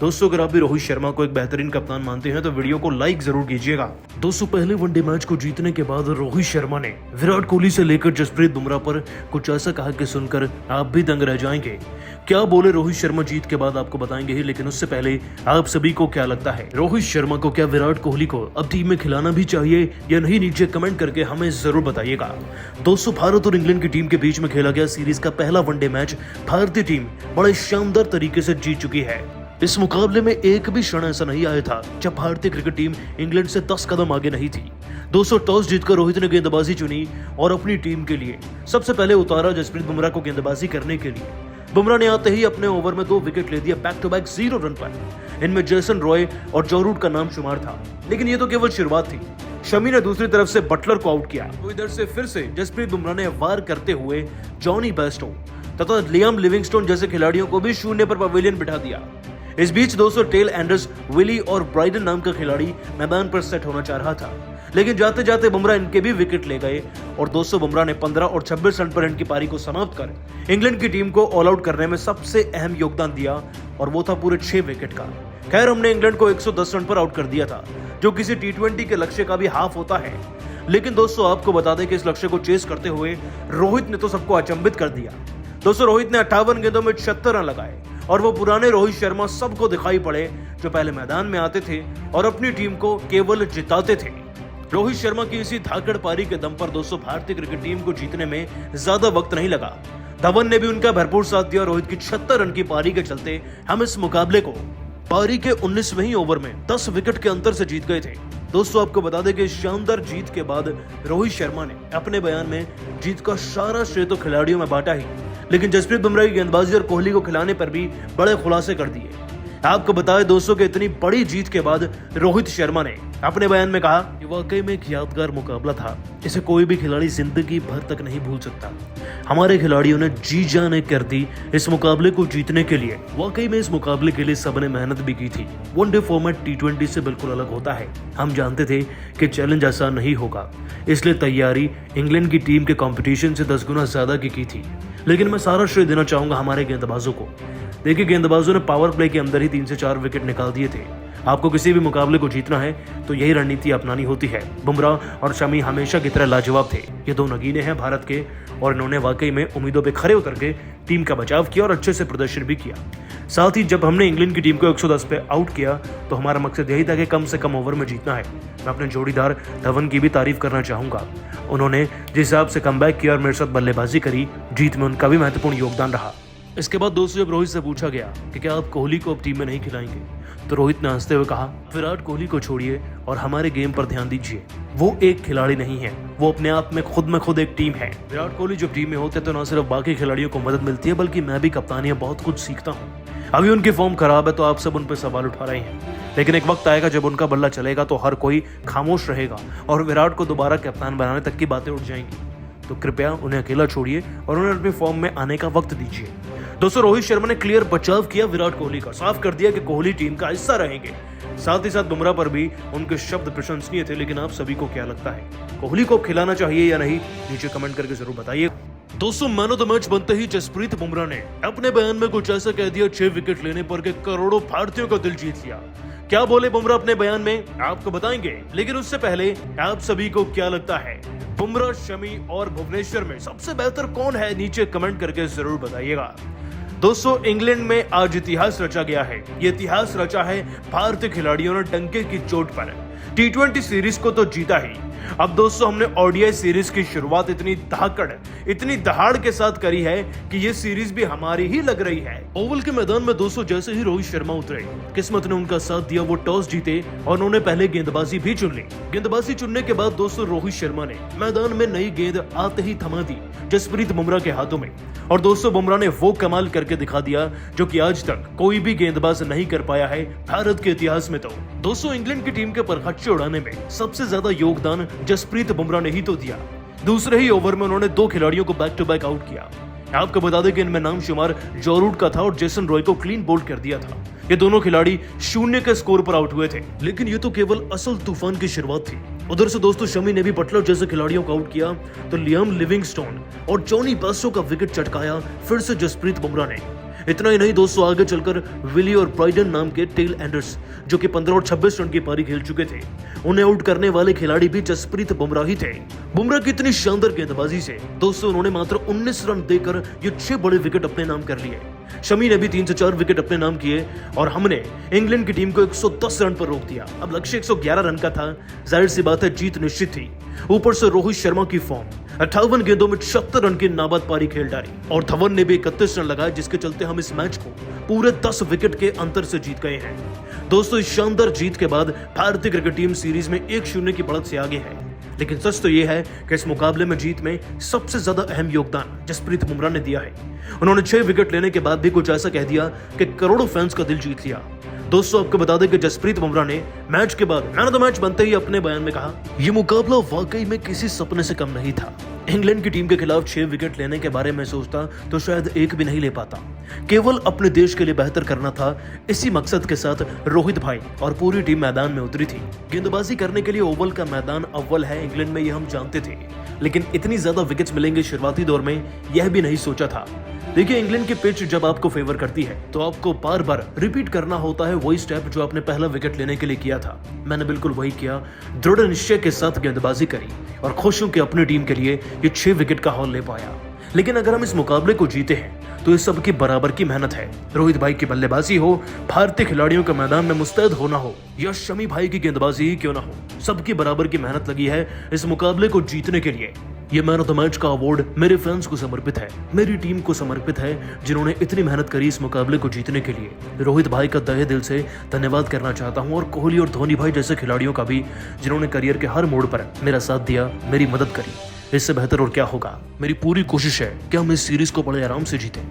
दोस्तों अगर आप भी रोहित शर्मा को एक बेहतरीन कप्तान मानते हैं तो वीडियो को लाइक जरूर कीजिएगा। दोस्तों पहले वनडे मैच को जीतने के बाद रोहित शर्मा ने विराट कोहली से लेकर जसप्रीत बुमराह पर कुछ ऐसा कहा कि सुनकर आप भी दंग रह जाएंगे। क्या बोले रोहित शर्मा जीत के बाद आपको बताएंगे ही, लेकिन उससे पहले आप सभी को क्या लगता है, रोहित शर्मा को क्या विराट कोहली को अब टीम में खिलाना भी चाहिए या नहीं, नीचे कमेंट करके हमें जरूर बताइएगा। दोस्तों भारत और इंग्लैंड की टीम के बीच में खेला गया सीरीज का पहला वनडे मैच भारतीय टीम बड़े शानदार तरीके से जीत चुकी है। इस मुकाबले में एक भी क्षण ऐसा नहीं आया था जब भारतीय क्रिकेट टीम इंग्लैंड से 10 कदम आगे नहीं थी। दोस्तों टॉस जीतकर रोहित ने गेंदबाजी चुनी और अपनी टीम के लिए सबसे पहले उतारा जसप्रीत बुमराह को गेंदबाजी करने के लिए। बुमराह ने आते ही अपने ओवर में 2 विकेट ले दिया बैक टू बैक 0 रन पर। इनमें जेसन रॉय और जो रूट का नाम शुमार था, लेकिन ये तो केवल शुरुआत थी। शमी ने दूसरी तरफ से बटलर को आउट किया तो इधर से फिर से जसप्रीत बुमराह ने वार करते हुए जॉनी बेस्टो तथा लियाम लिविंगस्टोन जैसे खिलाड़ियों को भी शून्य पर पवेलियन बिठा दिया। इस बीच दोस्तों टेल एंडर्स विली और ब्राइडन नाम का खिलाड़ी मैदान पर सेट होना चाह रहा था, लेकिन जाते जाते बुमराह इनके भी विकेट ले गए और दोस्तों बुमराह ने 15 और 26 रन पर इनकी पारी को समाप्त कर इंग्लैंड की टीम को ऑल आउट करने में सबसे अहम योगदान दिया और वो था पूरे 6 विकेट का। खैर हमने इंग्लैंड को 110 रन पर आउट कर दिया था, जो किसी T20 के लक्ष्य का भी हाफ होता है। लेकिन दोस्तों आपको बता दें कि इस लक्ष्य को चेस करते हुए रोहित ने तो सबको अचंभित कर दिया। दोस्तों रोहित ने 58 गेंदों में 76 रन लगाए और वो पुराने रोहित शर्मा सबको दिखाई पड़े जो पहले मैदान में आते थे और अपनी टीम को केवल जिताते थे। रोहित शर्मा की इसी धाकड़ पारी के दम पर दोस्तों भारतीय क्रिकेट टीम को जीतने में ज्यादा वक्त नहीं लगा। धवन ने भी उनका भरपूर साथ दिया। रोहित की 76 रन की पारी के चलते हम इस मुकाबले को पारी के 19वें ओवर में 10 विकेट के अंतर से जीत गए थे। दोस्तों आपको बता दें कि शानदार जीत के बाद रोहित शर्मा ने अपने बयान में जीत का सारा श्रेय तो खिलाड़ियों में बांटा ही, लेकिन जसप्रीत बुमराह की गेंदबाजी और कोहली को खिलाने पर भी बड़े खुलासे कर दिए। आपको बताएं दोस्तों कि इतनी बड़ी जीत के बाद रोहित शर्मा ने अपने बयान में कहा कि वाकई में एक यादगार मुकाबला था, इसे कोई भी खिलाड़ी जिंदगी भर तक नहीं भूल सकता। हमारे खिलाड़ियों ने जी जान कर दी इस मुकाबले को जीतने के लिए। वाकई में इस मुकाबले के लिए सबने मेहनत भी की थी। वनडे फॉर्मेट T20 से बिल्कुल अलग होता है। हम जानते थे कि चैलेंज आसान नहीं होगा, इसलिए तैयारी इंग्लैंड की टीम के कंपटीशन से 10 गुना ज्यादा की थी। लेकिन मैं सारा श्रेय देना चाहूंगा हमारे गेंदबाजों को। देखिए गेंदबाजों ने पावर प्ले के अंदर ही 3 से 4 विकेट निकाल दिए थे। आपको किसी भी मुकाबले को जीतना है तो यही रणनीति अपनानी होती है। बुमराह और शमी हमेशा की तरह लाजवाब थे। ये 2 नगीने हैं भारत के और इन्होंने वाकई में उम्मीदों पे खरे उतर के टीम का बचाव किया और अच्छे से प्रदर्शन भी किया। साथ ही जब हमने इंग्लैंड की टीम को 110 पे आउट किया तो हमारा मकसद यही था कि कम से कम ओवर में जीतना है। मैं अपने जोड़ीदार धवन की भी तारीफ करना चाहूंगा। उन्होंने जिस हिसाब से कमबैक किया और मेरे साथ बल्लेबाजी करी, जीत में उनका भी महत्वपूर्ण योगदान रहा। इसके बाद दोस्तों जब रोहित से पूछा गया कि क्या आप कोहली को अब टीम में नहीं खिलाएंगे, तो रोहित ने हंसते हुए कहा, विराट कोहली को छोड़िए और हमारे गेम पर ध्यान दीजिए। वो एक खिलाड़ी नहीं है, वो अपने आप में खुद एक टीम है। विराट कोहली जब टीम में होते तो न सिर्फ बाकी खिलाड़ियों को मदद मिलती है, बल्कि मैं भी कप्तानियां बहुत कुछ सीखता हूँ। अभी उनकी फॉर्म खराब है तो आप सब उन पर सवाल उठा रहे हैं, लेकिन एक वक्त आएगा जब उनका बल्ला चलेगा तो हर कोई खामोश रहेगा और विराट को दोबारा कप्तान बनाने तक की बातें उठ जाएंगी। तो कृपया उन्हें अकेला छोड़िए और उन्हें अपनी फॉर्म में आने का वक्त दीजिए। दोस्तों रोहित शर्मा ने क्लियर बचाव किया विराट कोहली का, साफ कर दिया कि कोहली टीम का हिस्सा रहेंगे। साथ ही साथ बुमराह पर भी उनके शब्द प्रशंसनीय थे। लेकिन आप सभी को क्या लगता है, कोहली को खिलाना चाहिए या नहीं, नीचे कमेंट करके जरूर बताइए। दोस्तों मैन ऑफ द मैच बनते ही जसप्रीत बुमराह ने अपने बयान में कुछ ऐसा कह दिया 6 विकेट लेने पर के करोड़ों भारतीयों का दिल जीत लिया। क्या बोले बुमराह अपने बयान में आपको बताएंगे, लेकिन उससे पहले आप सभी को क्या लगता है, बुमराह, शमी और भुवनेश्वर में सबसे बेहतर कौन है, नीचे कमेंट करके जरूर बताइएगा। दोस्तों इंग्लैंड में आज इतिहास रचा गया है। ये इतिहास रचा है भारतीय खिलाड़ियों ने डंके की चोट पर। T20 सीरीज को तो जीता ही, अब दोस्तों हमने ODI सीरीज की शुरुआत इतनी दहाड़ के साथ करी है कि ये सीरीज भी हमारी ही लग रही है। ओवल के मैदान में दोस्तों जैसे ही रोहित शर्मा उतरे, किस्मत ने उनका साथ दिया। वो टॉस जीते और उन्होंने पहले गेंदबाजी भी चुन ली। गेंदबाजी चुनने के बाद दोस्तों रोहित शर्मा ने मैदान में नई गेंद आते ही थमा दी जसप्रीत बुमराह के हाथों में। और दोस्तों बुमराह ने वो कमाल करके दिखा दिया जो कि आज तक कोई भी गेंदबाज नहीं कर पाया है भारत के इतिहास में। तो दोस्तों इंग्लैंड की टीम के परखच्चे उड़ाने में सबसे ज्यादा योगदान जसप्रीत बुमराह ने ही तो दिया। दूसरे ही ओवर में उन्होंने 2 खिलाड़ियों को बैक टू बैक आउट किया। आपको बता दें कि इनमें नाम शुमार जो रूट का था और जेसन रॉय को क्लीन बोल्ड कर दिया था। ये दोनों खिलाड़ी 0 के स्कोर पर आउट हुए थे, लेकिन ये तो केवल असल तूफान की शुरुआत थी। उधर से दोस्तों शमी ने भी बटलर जैसे खिलाड़ियों को आउट किया तो लियाम लिविंगस्टोन और जॉनी बेस्टो का विकेट चटकाया फिर से जसप्रीत बुमराह ने। इतना ही नहीं दोस्तों, आगे चलकर विली और ब्राइडन नाम के टेल एंडर्स जो कि 15 और 26 रन की पारी खेल चुके थे, उन्हें आउट करने वाले खिलाड़ी भी जसप्रीत बुमराह ही थे। बुमराह की इतनी शानदार गेंदबाजी से दोस्तों उन्होंने मात्र 19 रन देकर ये 6 बड़े विकेट अपने नाम कर लिए। शमी ने भी 3 से 4 विकेट अपने नाम किए और हमने इंग्लैंड की टीम को 110 रन पर रोक दिया। अब लक्ष्य 111 रन का था, जाहिर सी बात है जीत निश्चित थी। ऊपर से रोहित शर्मा की फॉर्म, 58 गेंदों में 76 रन की नाबाद पारी खेल डाली और धवन ने भी 31 रन लगाए, जिसके चलते हम इस मैच को पूरे 10 विकेट के अंतर से जीत गए हैं। दोस्तों इस शानदार जीत के बाद भारतीय क्रिकेट टीम सीरीज में 1-0 की बढ़त से आगे है। लेकिन सच तो यह है कि इस मुकाबले में जीत में सबसे ज्यादा अहम योगदान जसप्रीत बुमराह ने दिया है। उन्होंने 6 विकेट लेने के बाद भी कुछ ऐसा कह दिया कि करोड़ों फैंस का दिल जीत लिया। दोस्तों आपको बता दें कि जसप्रीत बुमराह ने मैच के बाद मैन ऑफ द मैच बनते ही अपने बयान में कहा, यह मुकाबला वाकई में किसी सपने से कम नहीं था। इंग्लैंड की टीम के खिलाफ 6 विकेट लेने के बारे में सोचता तो शायद एक भी नहीं ले पाता। केवल अपने देश के लिए बेहतर करना था, इसी मकसद के साथ रोहित भाई और पूरी टीम मैदान में उतरी थी। गेंदबाजी करने के लिए ओवल का मैदान अव्वल है इंग्लैंड में, ये हम जानते थे, लेकिन इतनी ज्यादा विकेट्स मिलेंगे शुरुआती दौर में यह भी नहीं सोचा था। देखिए इंग्लैंड की पिच जब आपको फेवर करती है तो आपको बार बार रिपीट करना होता है वही स्टेप जो आपने पहला विकेट लेने के लिए किया था। मैंने बिल्कुल वही किया, दृढ़ निश्चय के साथ गेंदबाजी करी और खुश हूं कि अपनी टीम के लिए ये 6 विकेट का हॉल ले पाया। लेकिन अगर हम इस मुकाबले को जीते हैं तो ये सबकी बराबर की मेहनत है। रोहित भाई की बल्लेबाजी हो, भारतीय खिलाड़ियों का मैदान में मुस्तैद होना हो या शमी भाई की गेंदबाजी ही क्यों ना हो, सबकी बराबर की मेहनत लगी है इस मुकाबले को जीतने के लिए। ये मैन ऑफ द मैच का अवार्ड मेरे फैंस को समर्पित है, मेरी टीम को समर्पित है जिन्होंने इतनी मेहनत करी इस मुकाबले को जीतने के लिए। रोहित भाई का तहे दिल से धन्यवाद करना चाहता हूं और कोहली और धोनी भाई जैसे खिलाड़ियों का भी जिन्होंने करियर के हर मोड़ पर मेरा साथ दिया, मेरी मदद करी। इससे बेहतर और क्या होगा। मेरी पूरी कोशिश है कि हम इस सीरीज को बड़े आराम से जीतें।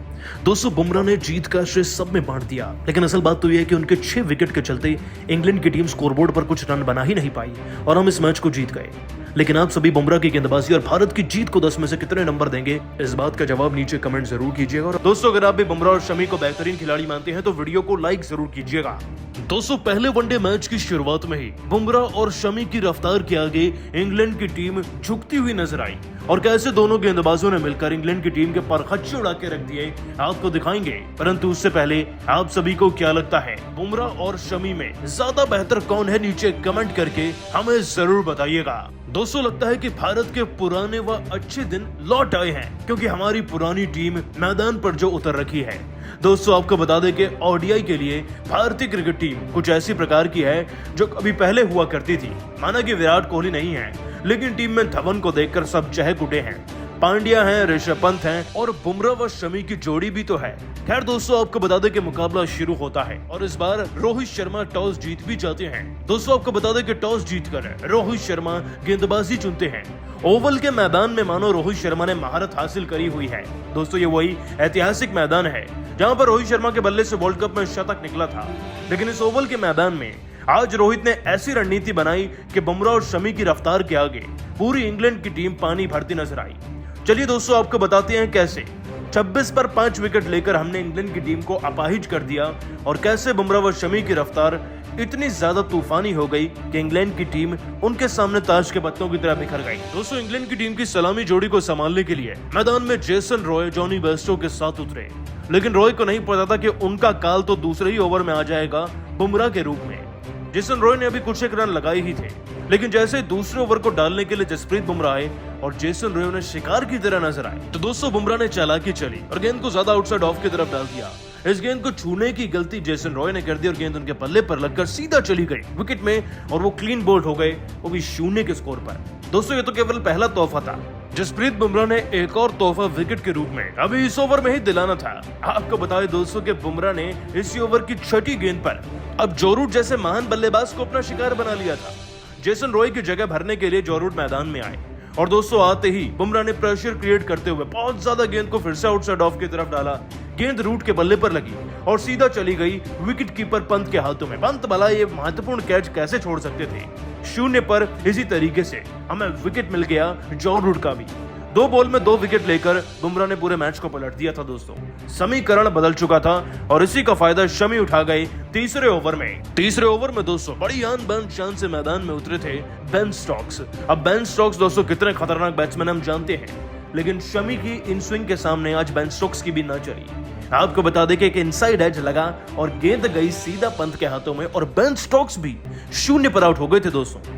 दोस्तों बुमराह ने जीत का श्रेय सब में बांट दिया, लेकिन असल बात तो यह है कि उनके 6 विकेट के चलते इंग्लैंड की टीम स्कोरबोर्ड पर कुछ रन बना ही नहीं पाई और हम इस मैच को जीत गए। लेकिन आप सभी बुमराह की गेंदबाजी और भारत की जीत को 10 में से कितने नंबर देंगे, इस बात का जवाब नीचे कमेंट जरूर कीजिएगा। और दोस्तों अगर आप भी बुमराह और शमी को बेहतरीन खिलाड़ी मानते हैं तो वीडियो को लाइक जरूर कीजिएगा। दोस्तों पहले वनडे मैच की शुरुआत में ही बुमराह और शमी की रफ्तार के आगे इंग्लैंड की टीम झुकती हुई नजर आई और कैसे दोनों गेंदबाजों ने मिलकर इंग्लैंड की टीम के परखच्चे उड़ा के रख दिए, आपको दिखाएंगे। परंतु उससे पहले आप सभी को क्या लगता है, बुमराह और शमी में ज्यादा बेहतर कौन है, नीचे कमेंट करके हमें जरूर बताइएगा। दोस्तों लगता है कि भारत के पुराने व अच्छे दिन लौट आए हैं, क्योंकि हमारी पुरानी टीम मैदान पर जो उतर रखी है। दोस्तों आपको बता दें कि ओडीआई के लिए भारतीय क्रिकेट टीम कुछ ऐसी प्रकार की है जो कभी पहले हुआ करती थी। माना कि विराट कोहली नहीं है, लेकिन टीम में धवन को देखकर सब चहक उठे हैं। पांड्या हैं, ऋषभ पंत हैं और बुमराह व शमी की जोड़ी भी तो है। खैर दोस्तों आपको बता दें कि मुकाबला शुरू होता है और इस बार रोहित शर्मा टॉस जीत भी जाते हैं। दोस्तों आपको बता दें कि टॉस जीतकर रोहित शर्मा गेंदबाजी चुनते हैं। ओवल के मैदान में मानो रोहित शर्मा ने महारत हासिल करी हुई है। दोस्तों ये वही ऐतिहासिक मैदान है जहां पर रोहित शर्मा के बल्ले से वर्ल्ड कप में शतक निकला था। लेकिन इस ओवल के मैदान में आज रोहित ने ऐसी रणनीति बनाई कि बुमराह और शमी की रफ्तार के आगे पूरी इंग्लैंड की टीम पानी भरती नजर आई। चलिए दोस्तों आपको बताते हैं कैसे 26 पर 5 विकेट लेकर हमने इंग्लैंड की टीम को अपाहिज कर दिया और कैसे बुमराह व शमी की रफ्तार इतनी ज्यादा तूफानी हो गई कि इंग्लैंड की टीम उनके सामने ताश के पत्तों की तरह बिखर गई। दोस्तों इंग्लैंड की टीम की सलामी जोड़ी को संभालने के लिए मैदान में जेसन रॉय जॉनी बेस्टो के साथ उतरे, लेकिन रॉय को नहीं पता था कि उनका काल तो दूसरे ही ओवर में आ जाएगा बुमराह के रूप में। जेसन रॉय ने अभी कुछ एक रन लगाए ही थे, लेकिन जैसे दूसरे ओवर को डालने के लिए जसप्रीत बुमराह आए और जेसन रॉय उन्हें शिकार की तरह नजर आए, तो दोस्तों बुमराह ने चालाकी चली और गेंद को ज्यादा आउटसाइड ऑफ की तरफ डाल दिया। इस गेंद को छूने की गलती जेसन रॉय ने कर दी और गेंद उनके पल्ले पर लगकर सीधा चली गई विकेट में और वो क्लीन बोल्ड हो गए, वो भी 0 के स्कोर पर। दोस्तों ये तो केवल पहला तोहफा था। जसप्रीत बुमराह ने एक और तोहफा विकेट के रूप में अभी इस ओवर में ही दिलाना था। आपको बताएं दोस्तों कि बुमराह ने इसी ओवर की 6ठी गेंद पर अब जो रूट जैसे महान बल्लेबाज को अपना शिकार बना लिया था। जेसन रॉय की जगह भरने के लिए जो रूट मैदान में आए और दोस्तों आते ही बुमराह ने प्रेशर क्रिएट करते हुए बहुत ज्यादा गेंद को फिर से आउटसाइड ऑफ की तरफ डाला। गेंद रूट के बल्ले पर लगी और सीधा चली गई विकेट कीपर पंत के हाथों में। पंत भला ये महत्वपूर्ण कैच कैसे छोड़ सकते थे। 0 पर इसी तरीके से हमें विकेट मिल गया जॉन रूट का भी। 2 बॉल में 2 विकेट लेकर बुमराह ने पूरे मैच को पलट दिया था। दोस्तों समीकरण बदल चुका था और इसी का फायदा शमी उठा गए तीसरे ओवर में। तीसरे ओवर में दोस्तों बड़ी आन बान शान से मैदान में उतरे थे बेन स्टोक्स। अब बेन स्टोक्स दोस्तों कितने खतरनाक बैट्समैन हम जानते हैं। लेकिन शमी की इन स्विंग के सामने आज बेन स्टोक्स की भी न चली। आपको बता दें कि एक इनसाइड एज लगा और गेंद गई सीधा पंत के हाथों में और बेन स्टोक्स भी शून्य पर आउट हो गए थे दोस्तों।